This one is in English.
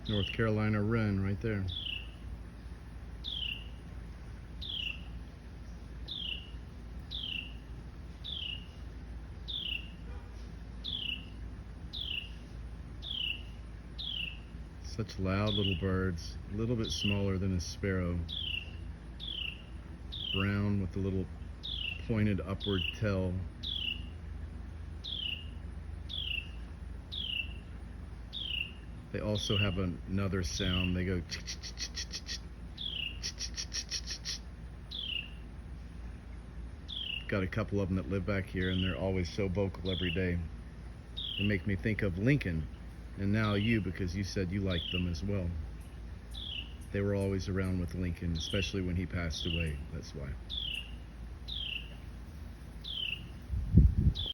North Carolina Wren right there. Such loud little birds, a little bit smaller than a sparrow. Brown with a little pointed upward tail. They also have another sound. They go. Got a couple of them that live back here, and they're always so vocal every day. They make me think of Lincoln, and now you, because you said you liked them as well. They were always around with Lincoln, especially when he passed away. That's why.